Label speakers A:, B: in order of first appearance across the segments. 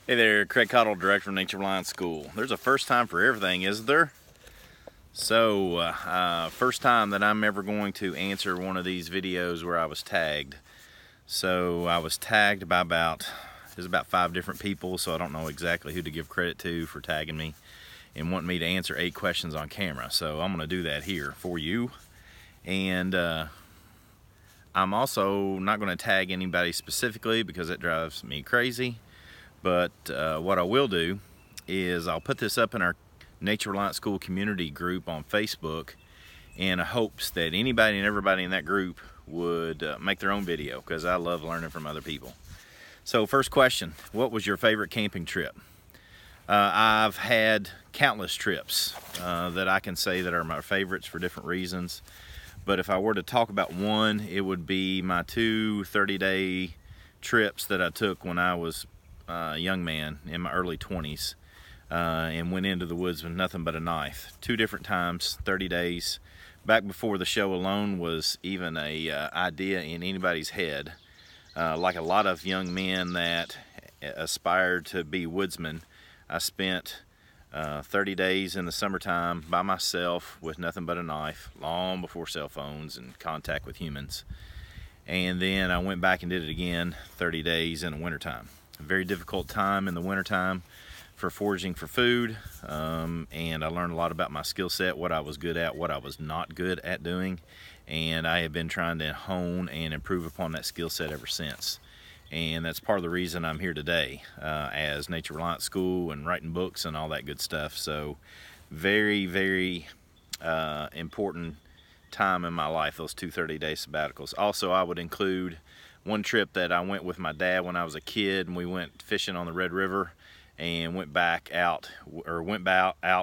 A: Hey there, Craig Cottle, Director of Nature Reliance School. There's a first time for everything, isn't there? So, first time that I'm ever going to answer one of these videos where I was tagged. So, I was tagged by there's about 5 different people, so I don't know exactly who to give credit to for tagging me and wanting me to answer 8 questions on camera. So, I'm going to do that here for you. And I'm also not going to tag anybody specifically because it drives me crazy. But what I will do is I'll put this up in our Nature Reliance School community group on Facebook in hopes that anybody and everybody in that group would make their own video, because I love learning from other people. So first question, what was your favorite camping trip? I've had countless trips that I can say that are my favorites for different reasons. But if I were to talk about one, it would be my 2 30-day trips that I took when I was a young man in my early 20s and went into the woods with nothing but a knife. 2 different times, 30 days, back before the show alone was even a idea in anybody's head. Like a lot of young men that aspired to be woodsmen, I spent 30 days in the summertime by myself with nothing but a knife, long before cell phones and contact with humans. And then I went back and did it again 30 days in the wintertime. A very difficult time in the wintertime for foraging for food, and I learned a lot about my skill set, what I was good at, what I was not good at doing, and I have been trying to hone and improve upon that skill set ever since. And that's part of the reason I'm here today as Nature Reliance School and writing books and all that good stuff. So very, very important time in my life, those 2 30-day sabbaticals. Also, I would include one trip that I went with my dad when I was a kid, and we went fishing on the Red River and went out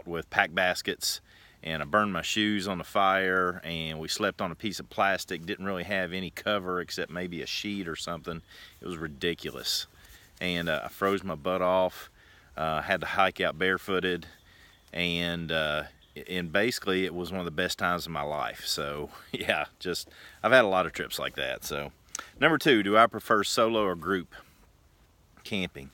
A: with pack baskets, and I burned my shoes on the fire, and we slept on a piece of plastic, didn't really have any cover except maybe a sheet or something. It was ridiculous. And I froze my butt off, had to hike out barefooted, and basically it was one of the best times of my life. So yeah, I've had a lot of trips like that. So number 2, do I prefer solo or group camping?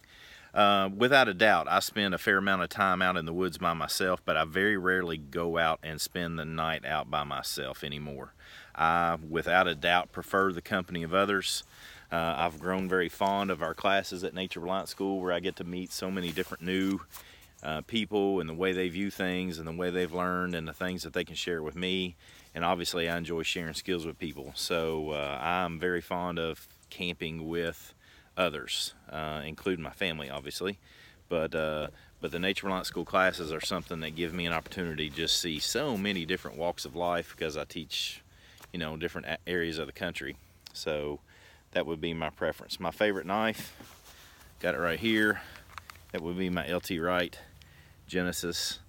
A: Without a doubt, I spend a fair amount of time out in the woods by myself, but I very rarely go out and spend the night out by myself anymore. I, without a doubt, prefer the company of others. I've grown very fond of our classes at Nature Reliance School, where I get to meet so many different new people and the way they view things and the way they've learned and the things that they can share with me. And obviously I enjoy sharing skills with people. So I'm very fond of camping with others, including my family, obviously. But the Nature Reliance School classes are something that give me an opportunity to just see so many different walks of life, because I teach, different areas of the country. So that would be my preference. My favorite knife, got it right here. That would be my LT Wright Genesis.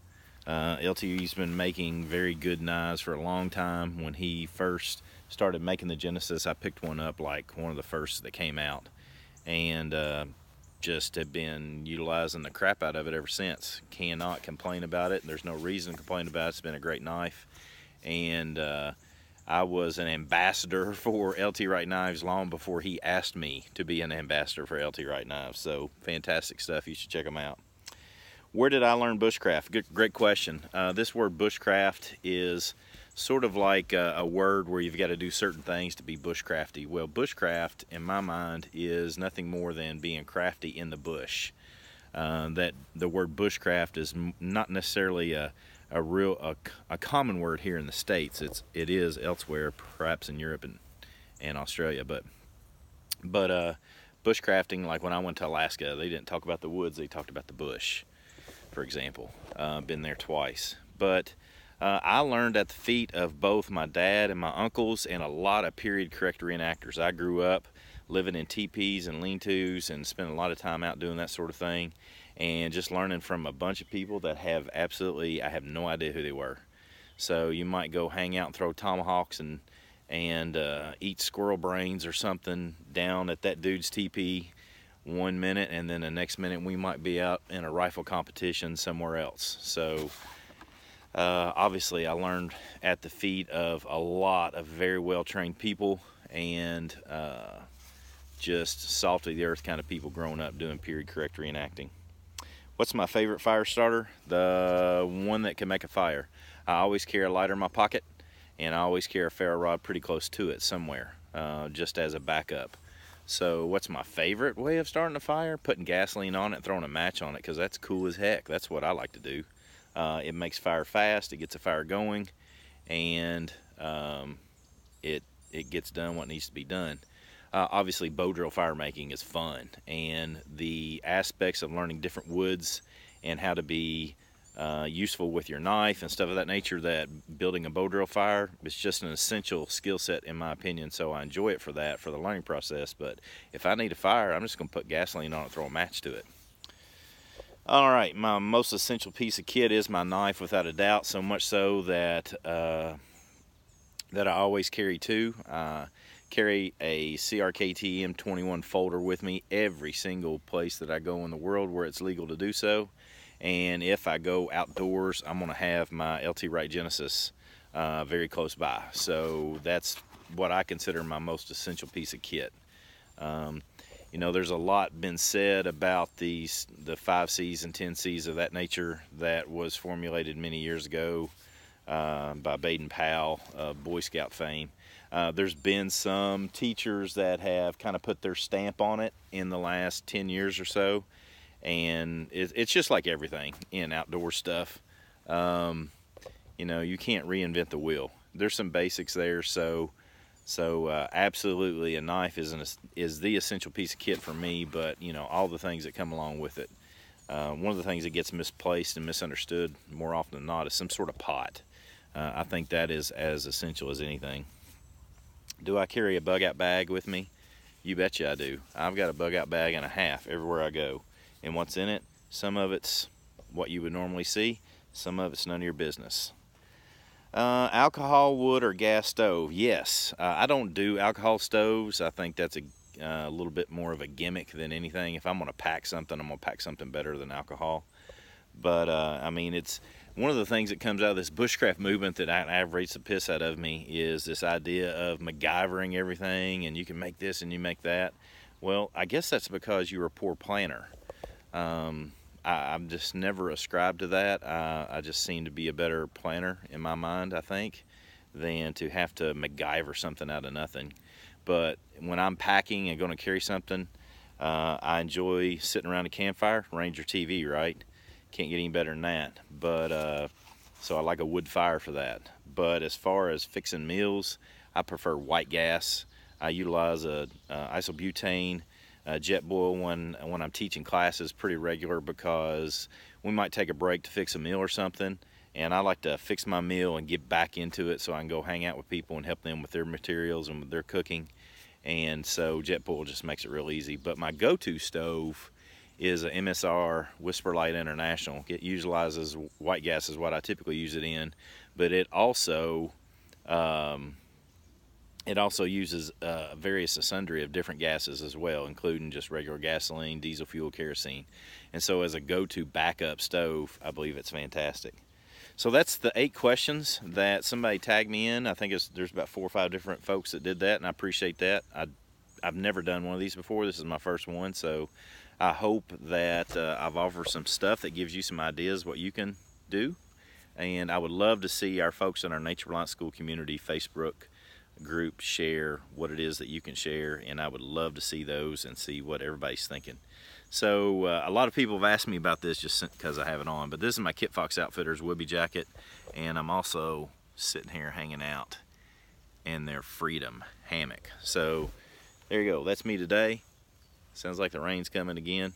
A: LT's been making very good knives for a long time. When he first started making the Genesis, I picked one up, like one of the first that came out, and just have been utilizing the crap out of it ever since. Cannot complain about it. There's no reason to complain about it. It's been a great knife. And I was an ambassador for LT Wright knives long before he asked me to be an ambassador for LT Wright knives. So fantastic stuff. You should check them out. Where did I learn bushcraft? Great question. This word bushcraft is sort of like a word where you've got to do certain things to be bushcrafty. Well, bushcraft, in my mind, is nothing more than being crafty in the bush. That the word bushcraft is not necessarily a common word here in the States. It is elsewhere, perhaps in Europe and Australia. But bushcrafting, like when I went to Alaska, they didn't talk about the woods, they talked about the bush, for example. Been there twice. But I learned at the feet of both my dad and my uncles and a lot of period correct reenactors. I grew up living in teepees and lean-tos and spent a lot of time out doing that sort of thing, and just learning from a bunch of people that have I have no idea who they were. So you might go hang out and throw tomahawks and eat squirrel brains or something down at that dude's teepee one minute, and then the next minute we might be out in a rifle competition somewhere else. So obviously I learned at the feet of a lot of very well trained people, and just salt of the earth kind of people growing up doing period correct reenacting. What's my favorite fire starter? The one that can make a fire. I always carry a lighter in my pocket, and I always carry a ferro rod pretty close to it somewhere, just as a backup. So what's my favorite way of starting a fire? Putting gasoline on it and throwing a match on it, because that's cool as heck. That's what I like to do. It makes fire fast, it gets a fire going, and it gets done what needs to be done. Obviously, bow drill fire making is fun, and the aspects of learning different woods and how to be useful with your knife and stuff of that nature, that building a bow drill fire is just an essential skill set in my opinion. So I enjoy it for that, for the learning process. But if I need a fire, I'm just going to put gasoline on it, throw a match to it. All right, my most essential piece of kit is my knife, without a doubt. So much so that that I always carry two. Carry a CRKT M21 folder with me every single place that I go in the world where it's legal to do so. And if I go outdoors, I'm going to have my LT Wright Genesis very close by. So that's what I consider my most essential piece of kit. You know, there's a lot been said about the 5Cs and 10Cs of that nature that was formulated many years ago by Baden-Powell, Boy Scout fame. There's been some teachers that have kind of put their stamp on it in the last 10 years or so, and it's just like everything in outdoor stuff. You know, you can't reinvent the wheel. There's some basics there, so absolutely a knife is the essential piece of kit for me, but you know, all the things that come along with it. One of the things that gets misplaced and misunderstood more often than not is some sort of pot. I think that is as essential as anything. Do I carry a bug out bag with me? You betcha I do. I've got a bug out bag and a half everywhere I go. And what's in it? Some of it's what you would normally see. Some of it's none of your business. Alcohol, wood, or gas stove? Yes. I don't do alcohol stoves. I think that's a little bit more of a gimmick than anything. If I'm going to pack something, I'm going to pack something better than alcohol. But I mean, it's one of the things that comes out of this bushcraft movement that aggravates the piss out of me is this idea of MacGyvering everything, and you can make this and you make that. Well, I guess that's because you're a poor planner. I'm just never ascribed to that. I just seem to be a better planner in my mind, I think, than to have to MacGyver something out of nothing. But when I'm packing and going to carry something, I enjoy sitting around a campfire, Ranger TV, right? Can't get any better than that. But so I like a wood fire for that. But as far as fixing meals, I prefer white gas. I utilize a isobutane Jetboil when I'm teaching classes pretty regular, because we might take a break to fix a meal or something, and I like to fix my meal and get back into it so I can go hang out with people and help them with their materials and with their cooking. And so Jetboil just makes it real easy. But my go-to stove is a MSR Whisperlite International. It utilizes white gas is what I typically use it in, but it also uses various sundry of different gases as well, including just regular gasoline, diesel fuel, kerosene. And so as a go-to backup stove, I believe it's fantastic. So that's the 8 questions that somebody tagged me in. I think there's about 4 or 5 different folks that did that, and I appreciate that. I've never done one of these before. This is my first one, so I hope that I've offered some stuff that gives you some ideas what you can do. And I would love to see our folks in our Nature Reliance School community Facebook group share what it is that you can share, and I would love to see those and see what everybody's thinking. So a lot of people have asked me about this just because I have it on, but this is my Kit Fox Outfitters Woodbey jacket, and I'm also sitting here hanging out in their Freedom hammock. So there you go, that's me today. Sounds like the rain's coming again.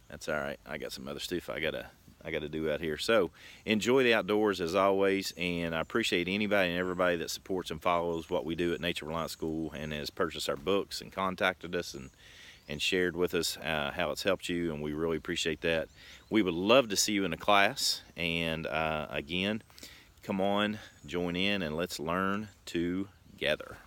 A: That's all right. I got some other stuff I gotta do out here. So enjoy the outdoors as always, and I appreciate anybody and everybody that supports and follows what we do at Nature Reliance School and has purchased our books and contacted us and shared with us how it's helped you, and we really appreciate that. We would love to see you in a class, and again, come on, join in, and let's learn together.